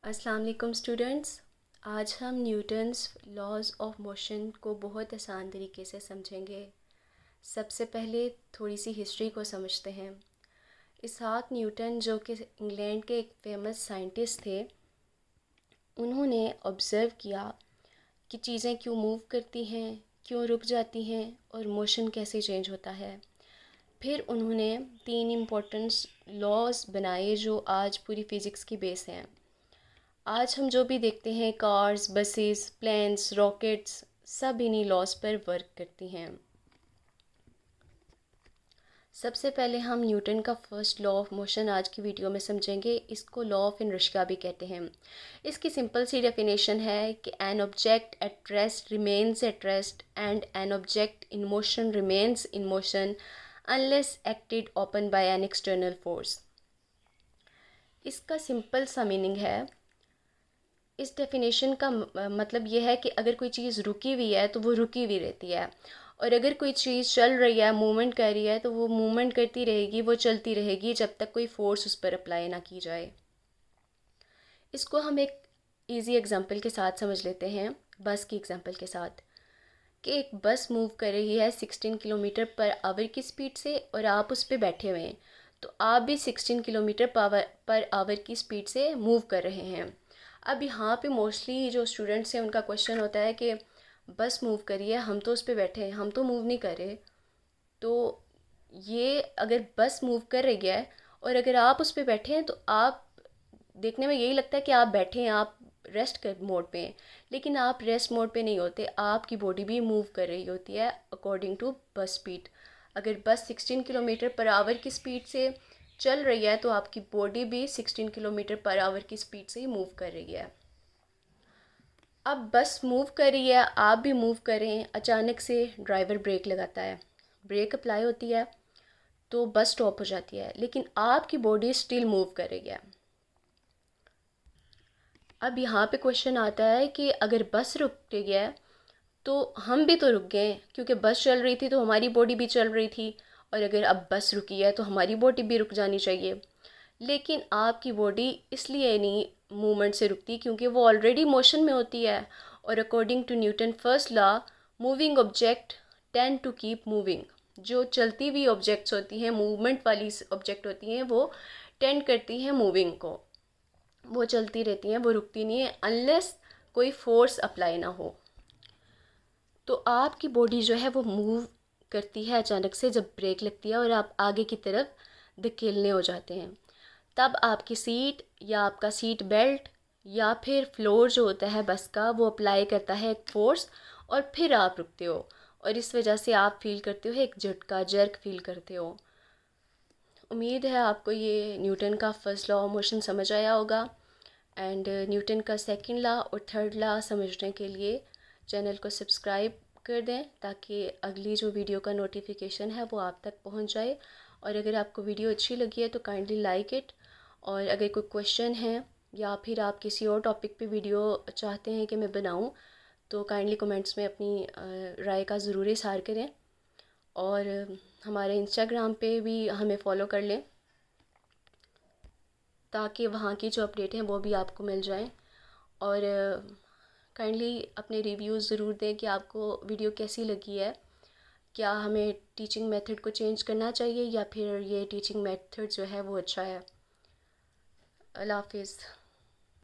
अस्सलाम वालेकुम स्टूडेंट्स। आज हम न्यूटन्स लॉज ऑफ मोशन को बहुत आसान तरीके से समझेंगे। सबसे पहले थोड़ी सी हिस्ट्री को समझते हैं। इसहाक न्यूटन जो कि इंग्लैंड के एक फेमस साइंटिस्ट थे, उन्होंने ऑब्ज़र्व किया कि चीज़ें क्यों मूव करती हैं, क्यों रुक जाती हैं और मोशन कैसे चेंज होता है। फिर उन्होंने 3 इम्पोर्टेंट लॉज बनाए जो आज पूरी फ़िज़िक्स की बेस हैं। आज हम जो भी देखते हैं, कार्स, बसेस, प्लेन्स, रॉकेट्स, सब इन्हीं लॉज पर वर्क करती हैं। सबसे पहले हम न्यूटन का फर्स्ट लॉ ऑफ मोशन आज की वीडियो में समझेंगे। इसको लॉ ऑफ इनर्शिया भी कहते हैं। इसकी सिंपल सी डेफिनेशन है कि an object at rest remains at rest and an object in motion remains in motion unless acted open by an external force. इसका सिंपल सा मीनिंग है, इस डेफिनेशन का मतलब ये है कि अगर कोई चीज़ रुकी हुई है तो वो रुकी हुई रहती है, और अगर कोई चीज़ चल रही है, मूवमेंट कर रही है, तो वो मूवमेंट करती रहेगी, वो चलती रहेगी जब तक कोई फोर्स उस पर अप्लाई ना की जाए। इसको हम एक इजी एग्जांपल के साथ समझ लेते हैं, बस की एग्जांपल के साथ, कि एक बस मूव कर रही है 16 किलोमीटर पर आवर की स्पीड से और आप उस पर बैठे हुए हैं, तो आप भी 16 किलोमीटर पर आवर की स्पीड से मूव कर रहे हैं। अब यहाँ पे मोस्टली जो स्टूडेंट्स हैं उनका क्वेश्चन होता है कि बस मूव करी है, हम तो उस पर बैठे हैं, हम तो मूव नहीं कर रहे। तो ये अगर बस मूव कर रही है और अगर आप उस पर बैठे हैं, तो आप देखने में यही लगता है कि आप बैठे हैं, आप रेस्ट कर मोड पे हैं, लेकिन आप रेस्ट मोड पे नहीं होते, आपकी बॉडी भी मूव कर रही होती है अकॉर्डिंग टू बस स्पीड। अगर बस 16 किलोमीटर पर आवर की स्पीड से चल रही है तो आपकी बॉडी भी 16 किलोमीटर पर आवर की स्पीड से ही मूव कर रही है। अब बस मूव कर रही है, आप भी मूव कर रहे हैं, अचानक से ड्राइवर ब्रेक लगाता है, ब्रेक अप्लाई होती है तो बस स्टॉप हो जाती है, लेकिन आपकी बॉडी स्टिल मूव कर रही है। अब यहाँ पे क्वेश्चन आता है कि अगर बस रुक गई है तो हम भी तो रुक गए, क्योंकि बस चल रही थी तो हमारी बॉडी भी चल रही थी, और अगर अब बस रुकी है तो हमारी बॉडी भी रुक जानी चाहिए। लेकिन आपकी बॉडी इसलिए नहीं मूवमेंट से रुकती क्योंकि वो ऑलरेडी मोशन में होती है, और according to Newton first law, moving object tend to keep moving. जो चलती हुई ऑब्जेक्ट्स होती हैं, मूवमेंट वाली ऑब्जेक्ट होती हैं, वो टेंड करती हैं मूविंग को, वो चलती रहती हैं, वो रुकती नहीं है अनलेस कोई फोर्स अप्लाई ना हो। तो आपकी बॉडी जो है वो मूव करती है अचानक से जब ब्रेक लगती है और आप आगे की तरफ धकेलने हो जाते हैं, तब आपकी सीट या आपका सीट बेल्ट या फिर फ्लोर जो होता है बस का, वो अप्लाई करता है एक फोर्स, और फिर आप रुकते हो, और इस वजह से आप फील करते हो एक झटका, जर्क फील करते हो। उम्मीद है आपको ये न्यूटन का फर्स्ट लॉ ऑफ मोशन समझ आया होगा। एंड न्यूटन का सेकंड लॉ और थर्ड लॉ समझने के लिए चैनल को सब्सक्राइब कर दें, ताकि अगली जो वीडियो का नोटिफिकेशन है वो आप तक पहुंच जाए। और अगर आपको वीडियो अच्छी लगी है तो काइंडली लाइक इट, और अगर कोई क्वेश्चन है या फिर आप किसी और टॉपिक पे वीडियो चाहते हैं कि मैं बनाऊं, तो काइंडली कमेंट्स में अपनी राय का ज़रूर इज़हार करें। और हमारे इंस्टाग्राम पे भी हमें फॉलो कर लें, ताकि वहाँ की जो अपडेट हैं वो भी आपको मिल जाएं। और काइंडली अपने रिव्यूज़ ज़रूर दें कि आपको वीडियो कैसी लगी है, क्या हमें टीचिंग मेथड को चेंज करना चाहिए या फिर ये टीचिंग मेथड जो है वो अच्छा है। अल्लाह हाफिज़।